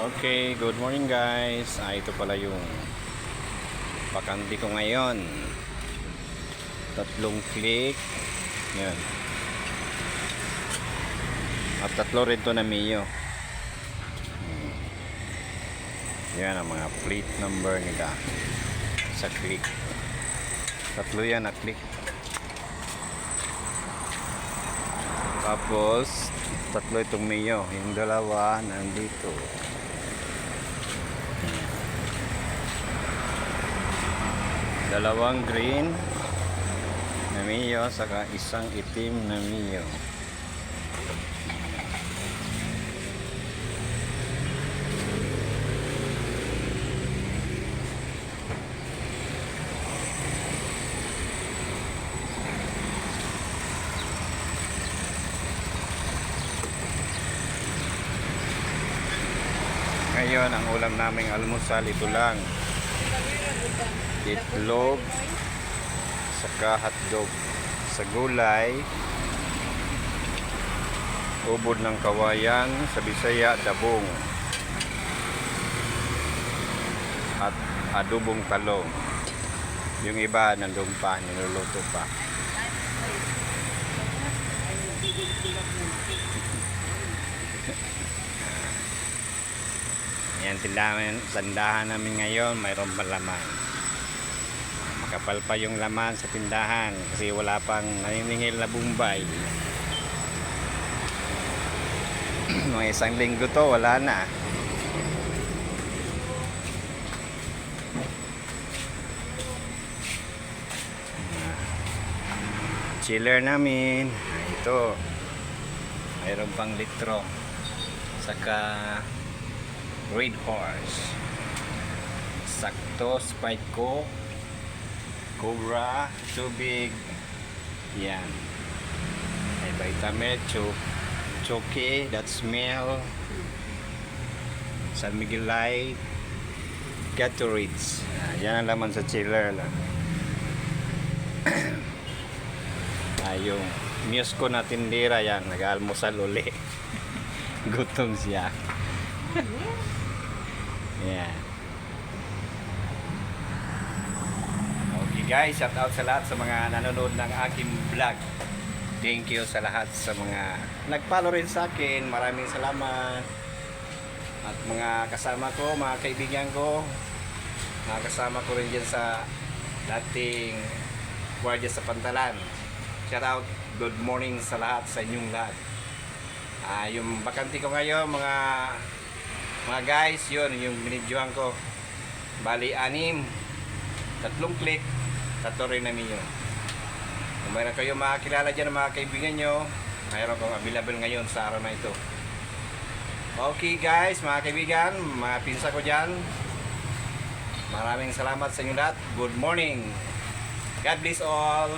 Okay, good morning guys. Ito pala yung bakante ko ngayon. 3 click. Yan. At 3 rin to na Mio. Yan ang mga plate number nila sa click. 3 yan na click. Tapos 3 itong Mio. Yung dalawa nandito. Dalawang green na Mio saka isang itim na Mio. Ngayon ang ulam naming almusal ito lang. Itlog saka hotdog sa gulay, ubod ng kawayan, sa Bisaya dabong, at adobong talong. Yung iba nandun pa, niluluto pa. Yan, tindahan namin ngayon, mayroon pa laman. Makapal pa yung laman sa tindahan kasi wala pang naniningil na Bombay. Mga isang linggo to, wala na. Chiller namin. Ito. Mayroon pang litro. Saka Red Horse, sakto, Sprite Coke, Cobra, tubig, yan. May Vitamilk, Choke, that smell, San Miguel Light, Gatorades. Yan ang laman sa chiller lang. Yung muse ko na tindera yan, nag-almusal uli. Gutom siya. Yeah. Okay guys, shout out sa lahat sa mga nanonood ng aking vlog. Thank you sa lahat sa mga nag-follow rin sa akin. Maraming salamat. At mga kasama ko, mga kaibigan ko, mga kasama ko rin dyan sa dating Guardia sa Pantalan. Shout out, good morning sa lahat, sa inyong lahat. Yung bakante ko ngayon, mga guys, yun yung binidyohan ko. Bali 6, 3 click, 3 rin na Mio. Kung mayroon kayo makakilala dyan ng mga kaibigan nyo, mayroon kong available ngayon sa araw na ito. Okay guys, mga kaibigan, mga pinsa ko dyan, maraming salamat sa inyo lahat. Good morning. God bless all.